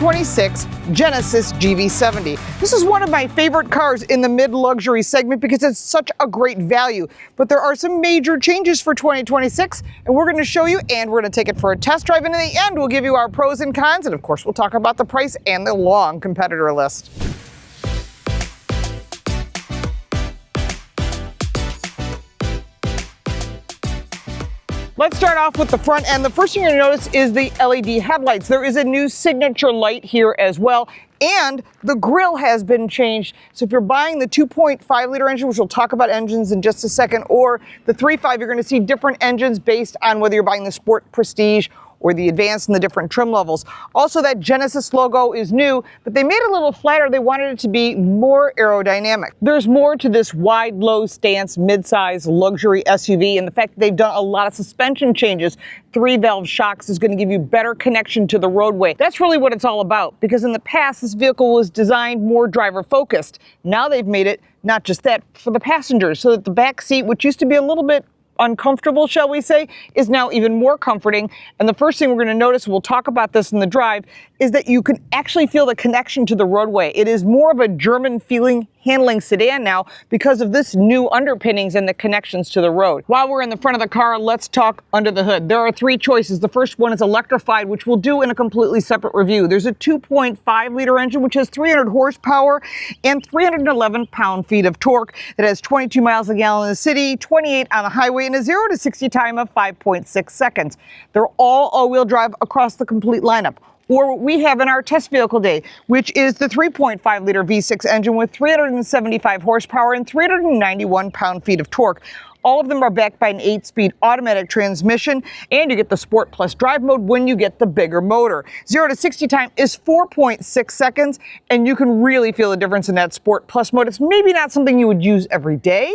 2026 Genesis GV70. This is one of my favorite cars in the mid-luxury segment because it's such a great value. But there are some major changes for 2026, and we're going to show you, and we're going to take it for a test drive. And in the end, we'll give you our pros and cons, and of course, we'll talk about the price and the long competitor list. Let's start off with the front end. The first thing you're going to notice is the LED headlights. There is a new signature light here as well, and the grille has been changed. So if you're buying the 2.5 liter engine, which we'll talk about engines in just a second, or the 3.5, you're going to see different engines based on whether you're buying the Sport, Prestige, or the Advanced and the different trim levels. Also, that Genesis logo is new, but they made it a little flatter. They wanted it to be more aerodynamic. There's more to this wide, low stance, mid-size luxury SUV, and the fact that they've done a lot of suspension changes. 3-valve shocks is going to give you better connection to the roadway. That's really what it's all about, because in the past, this vehicle was designed more driver-focused. Now they've made it not just that for the passengers, so that the back seat, which used to be a little bit uncomfortable, shall we say, is now even more comforting. And the first thing we're going to notice, we'll talk about this in the drive, is that you can actually feel the connection to the roadway. It is more of a German feeling handling sedan now because of this new underpinnings and the connections to the road. While we're in the front of the car, let's talk under the hood. There are 3 choices. The first one is electrified, which we'll do in a completely separate review. There's a 2.5 liter engine, which has 300 horsepower and 311 pound-feet of torque that has 22 miles a gallon in the city, 28 on the highway, and a 0 to 60 time of 5.6 seconds. They're all all-wheel drive across the complete lineup. Or what we have in our test vehicle day, which is the 3.5 liter V6 engine with 375 horsepower and 391 pound-feet of torque. All of them are backed by an 8-speed automatic transmission, and you get the Sport Plus drive mode when you get the bigger motor. 0 to 60 time is 4.6 seconds, and you can really feel the difference in that Sport Plus mode. It's maybe not something you would use every day,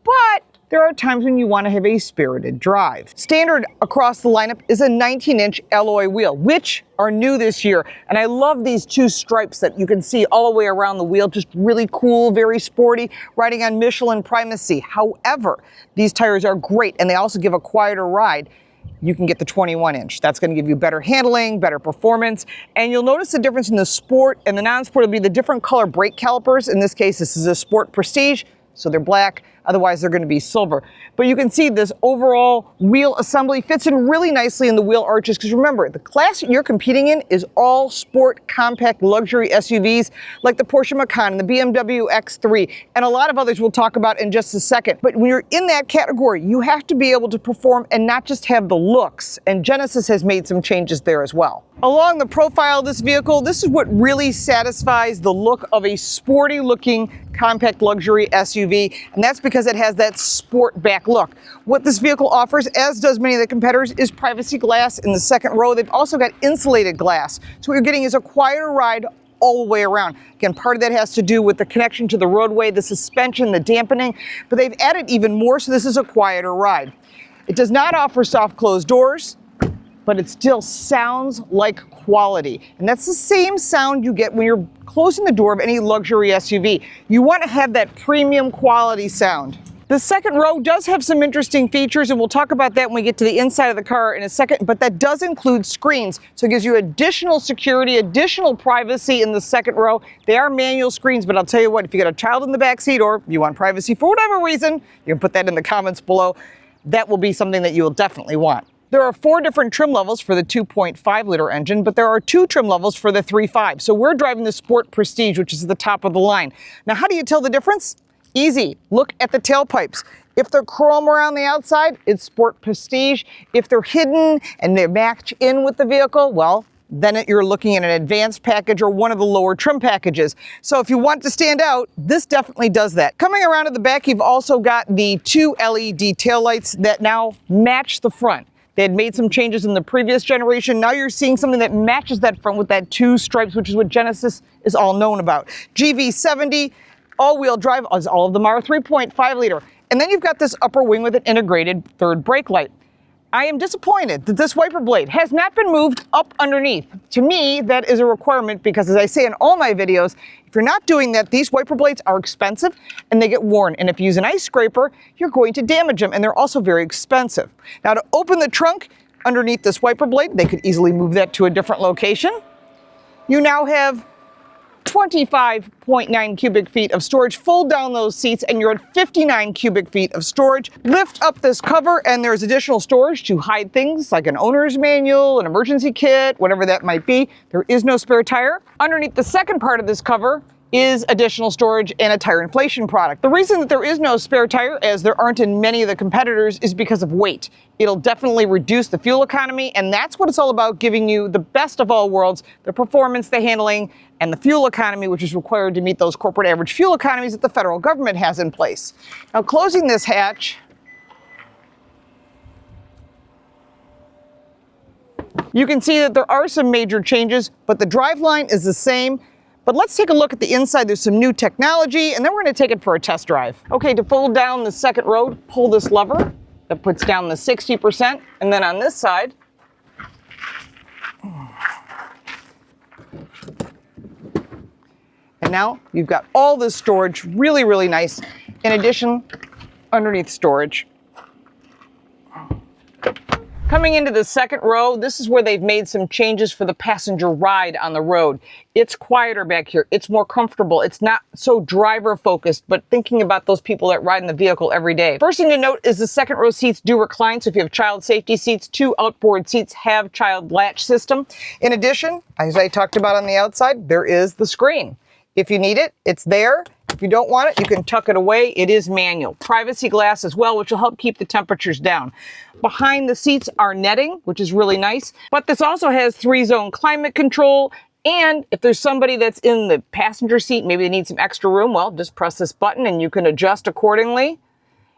but there are times when you want to have a spirited drive. Standard across the lineup is a 19-inch alloy wheel, which are new this year. And I love these 2 stripes that you can see all the way around the wheel. Just really cool, very sporty, riding on Michelin primacy. However, these tires are great, and they also give a quieter ride. You can get the 21-inch. That's going to give you better handling, better performance. And you'll notice the difference in the Sport and the non-Sport will be the different color brake calipers. In this case, this is a Sport Prestige, so they're black. Otherwise, they're going to be silver. But you can see this overall wheel assembly fits in really nicely in the wheel arches, because remember, the class that you're competing in is all sport, compact, luxury SUVs like the Porsche Macan and the BMW X3, and a lot of others we'll talk about in just a second. But when you're in that category, you have to be able to perform and not just have the looks, and Genesis has made some changes there as well. Along the profile of this vehicle, this is what really satisfies the look of a sporty-looking compact luxury SUV, and that's because it has that sport back look. What this vehicle offers, as does many of the competitors, is privacy glass in the second row. They've also got insulated glass. So what you're getting is a quieter ride all the way around. Again, part of that has to do with the connection to the roadway, the suspension, the dampening, but they've added even more, so this is a quieter ride. It does not offer soft closed doors, but it still sounds like quality. And that's the same sound you get when you're closing the door of any luxury SUV. You want to have that premium quality sound. The second row does have some interesting features, and we'll talk about that when we get to the inside of the car in a second, but that does include screens. So it gives you additional security, additional privacy in the second row. They are manual screens, but I'll tell you what, if you got a child in the back seat or you want privacy for whatever reason, you can put that in the comments below. That will be something that you will definitely want. There are 4 different trim levels for the 2.5 liter engine, but there are 2 trim levels for the 3.5. So we're driving the Sport Prestige, which is the top of the line. Now, how do you tell the difference? Easy. Look at the tailpipes. If they're chrome around the outside, it's Sport Prestige. If they're hidden and they match in with the vehicle, well, then you're looking at an advanced package or one of the lower trim packages. So if you want to stand out, this definitely does that. Coming around to the back, you've also got the 2 LED taillights that now match the front. They had made some changes in the previous generation. Now you're seeing something that matches that front with that 2 stripes, which is what Genesis is all known about. GV70, all-wheel drive, as all of them are, 3.5 liter. And then you've got this upper wing with an integrated third brake light. I am disappointed that this wiper blade has not been moved up underneath. To me, that is a requirement because, as I say in all my videos, if you're not doing that, these wiper blades are expensive and they get worn. And if you use an ice scraper, you're going to damage them, and they're also very expensive. Now, to open the trunk underneath this wiper blade, they could easily move that to a different location. You now have 25.9 cubic feet of storage. Fold down those seats and you're at 59 cubic feet of storage. Lift up this cover and there's additional storage to hide things like an owner's manual, an emergency kit, whatever that might be. There is no spare tire. Underneath the second part of this cover is additional storage and a tire inflation product. The reason that there is no spare tire, as there aren't in many of the competitors, is because of weight. It'll definitely reduce the fuel economy, and that's what it's all about, giving you the best of all worlds, the performance, the handling, and the fuel economy, which is required to meet those corporate average fuel economies that the federal government has in place. Now, closing this hatch, you can see that there are some major changes, but the driveline is the same. But let's take a look at the inside. There's some new technology, and then we're going to take it for a test drive. Okay, to fold down the second row, pull this lever. That puts down the 60%. And then on this side, and now you've got all this storage, really, really nice. In addition, underneath storage. Coming into the second row, this is where they've made some changes for the passenger ride on the road. It's quieter back here. It's more comfortable. It's not so driver focused, but thinking about those people that ride in the vehicle every day. First thing to note is the second row seats do recline. So if you have child safety seats, 2 outboard seats have child latch system. In addition, as I talked about on the outside, there is the screen. If you need it, it's there. If you don't want it, you can tuck it away. It is manual. Privacy glass as well, which will help keep the temperatures down. Behind the seats are netting, which is really nice. But this also has 3-zone climate control. And if there's somebody that's in the passenger seat, maybe they need some extra room, well, just press this button and you can adjust accordingly.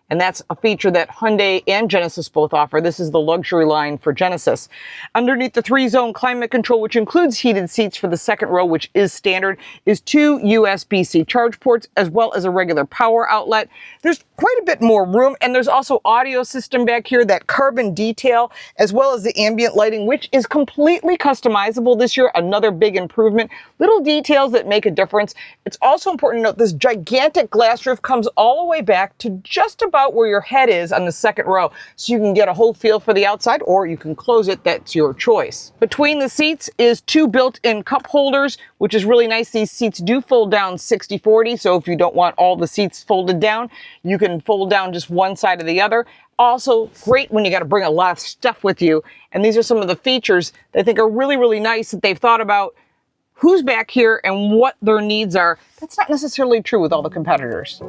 And that's a feature that Hyundai and Genesis both offer. This is the luxury line for Genesis. Underneath the 3-zone climate control, which includes heated seats for the second row, which is standard, is 2 USB-C charge ports, as well as a regular power outlet. There's quite a bit more room, and there's also audio system back here, that carbon detail, as well as the ambient lighting, which is completely customizable this year. Another big improvement. Little details that make a difference. It's also important to note this gigantic glass roof comes all the way back to just about where your head is on the second row, so you can get a whole feel for the outside, or you can close it. That's your choice. Between the seats is 2 built-in cup holders, which is really nice. These seats do fold down 60-40, so if you don't want all the seats folded down, you can fold down just one side or the other. Also great when you got to bring a lot of stuff with you. And these are some of the features that I think are really, really nice, that they've thought about who's back here and what their needs are. That's not necessarily true with all the competitors.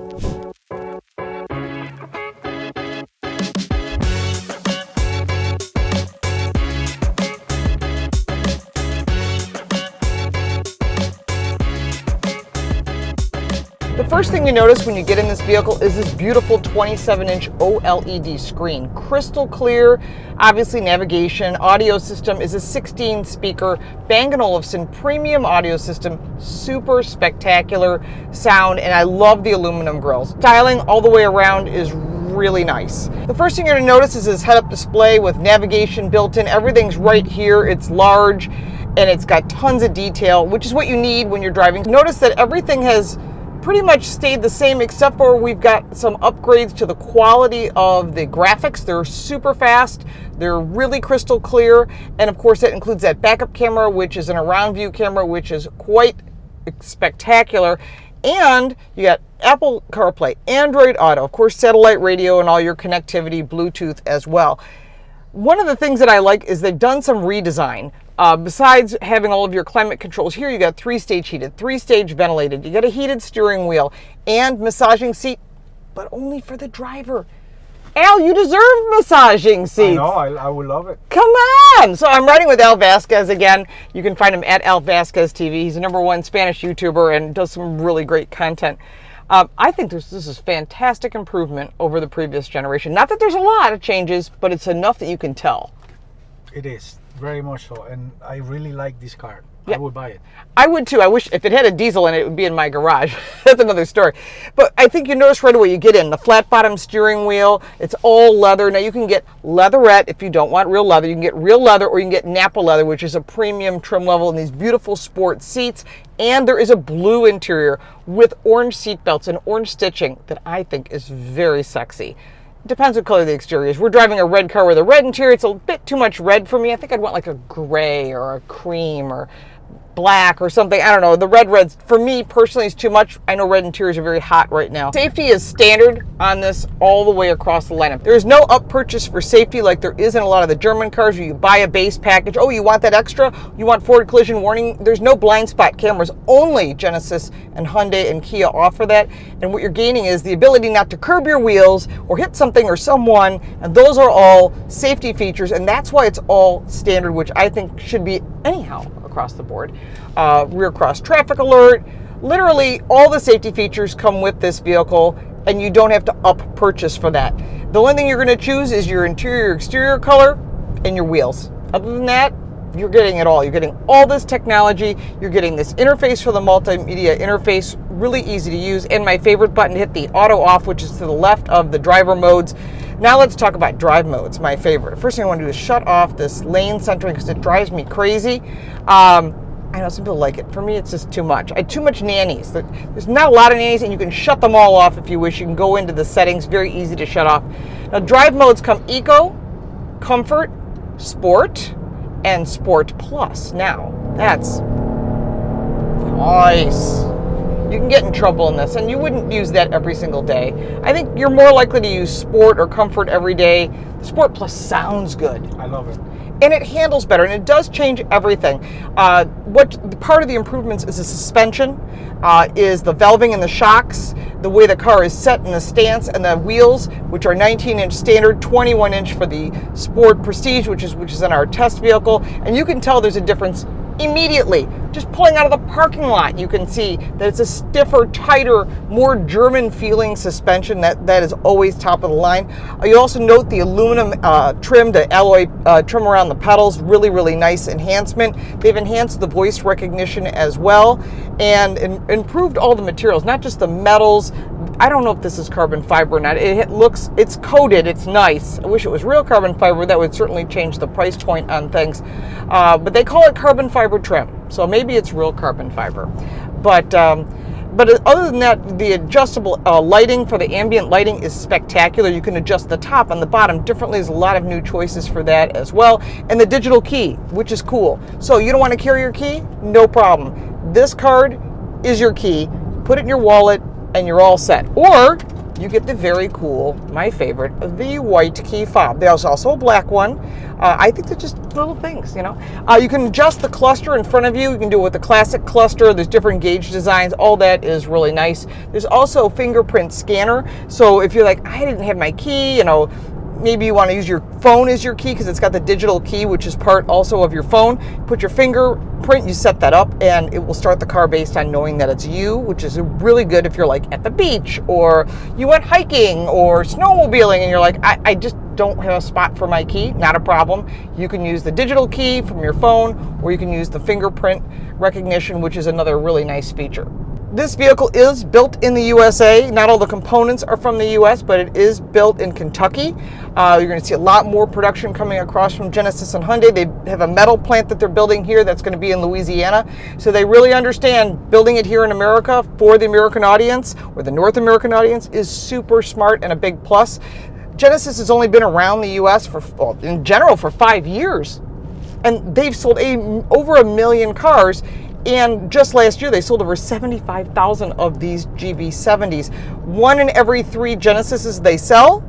The first thing you notice when you get in this vehicle is this beautiful 27-inch OLED screen. Crystal clear, obviously navigation. Audio system is a 16-speaker Bang & Olufsen premium audio system. Super spectacular sound, and I love the aluminum grills. Styling all the way around is really nice. The first thing you're going to notice is this head-up display with navigation built in. Everything's right here. It's large, and it's got tons of detail, which is what you need when you're driving. Notice that everything has pretty much stayed the same, except for we've got some upgrades to the quality of the graphics. They're super fast, they're really crystal clear, and of course that includes that backup camera, which is an around view camera, which is quite spectacular. And you got Apple CarPlay, Android Auto, of course satellite radio, and all your connectivity, Bluetooth as well. One of the things that I like is they've done some redesign. Besides having all of your climate controls here, you got 3-stage heated, 3-stage ventilated, you got a heated steering wheel and massaging seat, but only for the driver. Al, you deserve massaging seats. I know, I would love it. Come on! So I'm riding with Al Vasquez again. You can find him at Al Vasquez TV. He's the #1 Spanish YouTuber and does some really great content. I think this is fantastic improvement over the previous generation. Not that there's a lot of changes, but it's enough that you can tell. It is, very much so, and I really like this car. Yeah. I would buy it. I would too. I wish if it had a diesel in it, it would be in my garage. That's another story. But I think you notice right away you get in the flat bottom steering wheel. It's all leather. Now you can get leatherette if you don't want real leather. You can get real leather, or you can get Napa leather, which is a premium trim level, in these beautiful sport seats. And there is a blue interior with orange seat belts and orange stitching that I think is very sexy. Depends what color the exterior is. We're driving a red car with a red interior. It's a bit too much red for me. I think I'd want like a gray or a cream, or black or something. I don't know. The reds for me personally is too much. I know red interiors are very hot right now. Safety is standard on this all the way across the lineup. There is no up purchase for safety like there is in a lot of the German cars where you buy a base package. Oh, you want that extra? You want forward collision warning? There's no blind spot cameras. Only Genesis and Hyundai and Kia offer that. And what you're gaining is the ability not to curb your wheels or hit something or someone. And those are all safety features. And that's why it's all standard, which I think should be anyhow across the board. Rear cross traffic alert, literally all the safety features come with this vehicle, and you don't have to up purchase for that. The only thing you're going to choose is your interior exterior color and your wheels. Other than that, you're getting it all. You're getting all this technology. You're getting this interface for the multimedia interface, really easy to use. And my favorite button to hit, the auto off, which is to the left of the driver modes. Now let's talk about drive modes, my favorite. First thing I want to do is shut off this lane centering because it drives me crazy. I know some people like it. For me, it's just too much. Too much nannies. There's not a lot of nannies, and you can shut them all off if you wish. You can go into the settings, very easy to shut off. Now, drive modes come Eco, Comfort, Sport, and Sport Plus. Now, that's nice. You can get in trouble in this, and you wouldn't use that every single day. I think you're more likely to use Sport or Comfort every day. Sport Plus sounds good. I love it. And it handles better, and it does change everything. What part of the improvements is the suspension, is the valving and the shocks, the way the car is set in the stance, and the wheels, which are 19-inch standard, 21-inch for the Sport Prestige, which is in our test vehicle. And you can tell there's a difference immediately. Just pulling out of the parking lot, you can see that it's a stiffer, tighter, more German feeling suspension that is always top of the line. You also note the aluminum trim, the alloy trim around the pedals, really, really nice enhancement. They've enhanced the voice recognition as well and improved all the materials, not just the metals. I don't know if this is carbon fiber or not. It's coated, it's nice. I wish it was real carbon fiber. That would certainly change the price point on things. But they call it carbon fiber trim, so maybe it's real carbon fiber. But other than that, the adjustable lighting for the ambient lighting is spectacular. You can adjust the top and the bottom differently. There's a lot of new choices for that as well. And the digital key, which is cool. So you don't want to carry your key? No problem. This card is your key. Put it in your wallet and you're all set. Or you get the very cool, my favorite, the white key fob. There's also a black one. I think they're just little things, you know. You can adjust the cluster in front of you. You can do it with the classic cluster. There's different gauge designs. All that is really nice. There's also a fingerprint scanner. So if you're like, I didn't have my key, you know, maybe you want to use your phone as your key because it's got the digital key, which is part also of your phone. Put your fingerprint, you set that up, and it will start the car based on knowing that it's you, which is really good if you're like at the beach or you went hiking or snowmobiling and you're like, I just don't have a spot for my key. Not a problem. You can use the digital key from your phone, or you can use the fingerprint recognition, which is another really nice feature. This vehicle is built in the USA. Not all the components are from the US, but it is built in Kentucky. You're going to see a lot more production coming across from Genesis and Hyundai. They have a metal plant that they're building here that's going to be in Louisiana. So they really understand building it here in America for the American audience, or the North American audience, is super smart and a big plus. Genesis has only been around the US in general for 5 years. And they've sold over 1 million cars. And just last year, they sold over 75,000 of these GV70s. 1 in every 3 Genesises they sell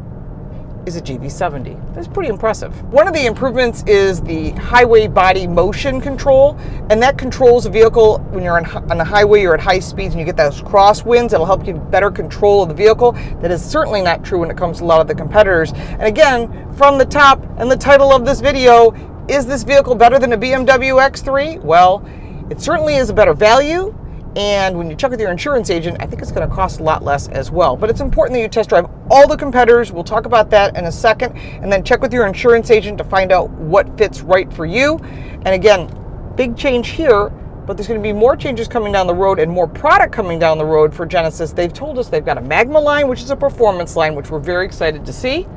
is a GV70. That's pretty impressive. One of the improvements is the highway body motion control, and that controls a vehicle when you're on the highway, you're at high speeds, and you get those crosswinds. It'll help you better control of the vehicle. That is certainly not true when it comes to a lot of the competitors. And again, from the top and the title of this video, is this vehicle better than a BMW X3? Well, it certainly is a better value, and when you check with your insurance agent, I think it's going to cost a lot less as well. But it's important that you test drive all the competitors. We'll talk about that in a second, and then check with your insurance agent to find out what fits right for you. And again, big change here, but there's going to be more changes coming down the road and more product coming down the road for Genesis. They've told us they've got a Magma line, which is a performance line, which we're very excited to see,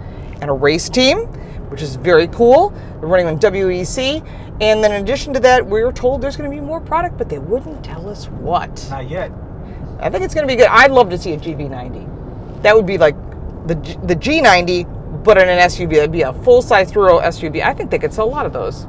and a race team, which is very cool. They're running on WEC. And then in addition to that, we were told there's going to be more product, but they wouldn't tell us what. Not yet. I think it's going to be good. I'd love to see a GV90. That would be like the G90, but in an SUV. It'd be a full-size through-row SUV. I think they could sell a lot of those.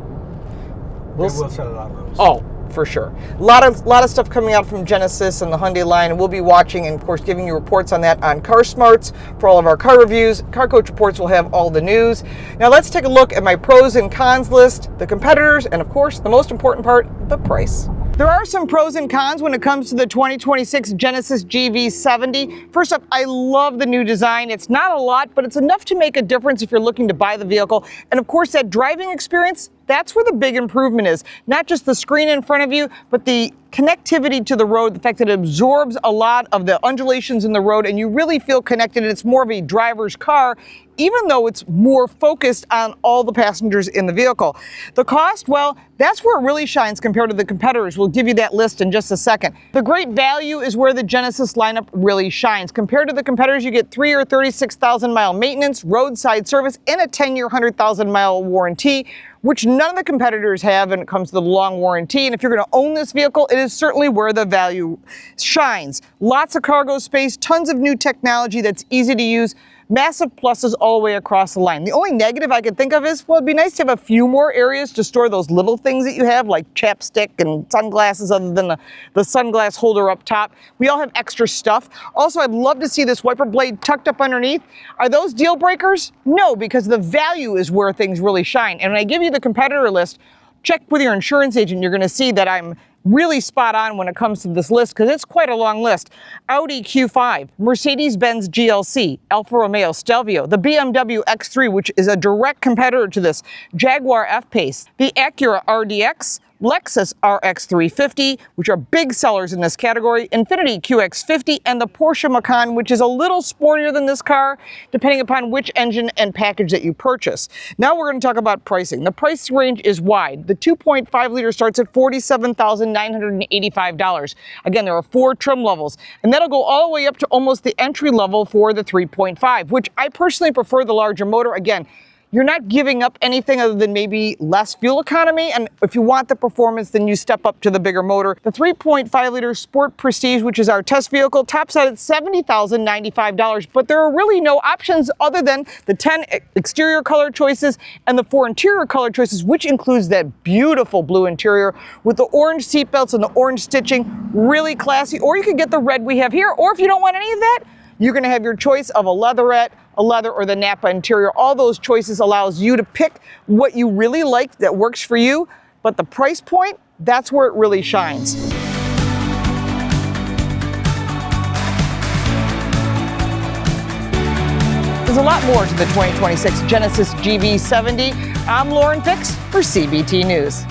We'll sell a lot of those. Oh, for sure. A lot of stuff coming out from Genesis and the Hyundai line, and we'll be watching and of course giving you reports on that on Car Smarts for all of our car reviews. Car Coach Reports will have all the news. Now let's take a look at my pros and cons list, the competitors, and of course the most important part, the price. There are some pros and cons when it comes to the 2026 Genesis GV70. First up, I love the new design. It's not a lot, but it's enough to make a difference if you're looking to buy the vehicle. And of course, that driving experience, that's where the big improvement is. Not just the screen in front of you, but the connectivity to the road, the fact that it absorbs a lot of the undulations in the road and you really feel connected. It's more of a driver's car, even though it's more focused on all the passengers in the vehicle. The cost, well, that's where it really shines compared to the competitors. We'll give you that list in just a second. The great value is where the Genesis lineup really shines. Compared to the competitors, you get 3 or 36,000 mile maintenance, roadside service, and a 10-year, 100,000 mile warranty, which none of the competitors have when it comes to the long warranty. And if you're going to own this vehicle, it is certainly where the value shines. Lots of cargo space, tons of new technology that's easy to use, massive pluses all the way across the line. The only negative I could think of is, well, it'd be nice to have a few more areas to store those little things that you have, like chapstick and sunglasses, other than the sunglass holder up top. We all have extra stuff. Also, I'd love to see this wiper blade tucked up underneath. Are those deal breakers? No, because the value is where things really shine. And when I give you the competitor list, check with your insurance agent. You're going to see that I'm really spot on when it comes to this list because it's quite a long list. Audi Q5, Mercedes-Benz GLC, Alfa Romeo Stelvio, the BMW X3, which is a direct competitor to this, Jaguar F-Pace, the Acura RDX, Lexus RX 350, which are big sellers in this category, Infiniti QX50, and the Porsche Macan, which is a little sportier than this car, depending upon which engine and package that you purchase. Now we're going to talk about pricing. The price range is wide. The 2.5 liter starts at $47,985. Again, there are 4 trim levels, and that'll go all the way up to almost the entry level for the 3.5, which I personally prefer the larger motor. Again, you're not giving up anything other than maybe less fuel economy, and if you want the performance, then you step up to the bigger motor. The 3.5 liter Sport Prestige, which is our test vehicle, tops out at $70,095, but there are really no options other than the 10 exterior color choices and the 4 interior color choices, which includes that beautiful blue interior with the orange seatbelts and the orange stitching, really classy. Or you could get the red we have here, or if you don't want any of that, you're going to have your choice of a leatherette, a leather, or the Napa interior. All those choices allows you to pick what you really like that works for you, but the price point, that's where it really shines. There's a lot more to the 2026 Genesis GV70. I'm Lauren Fix for CBT News.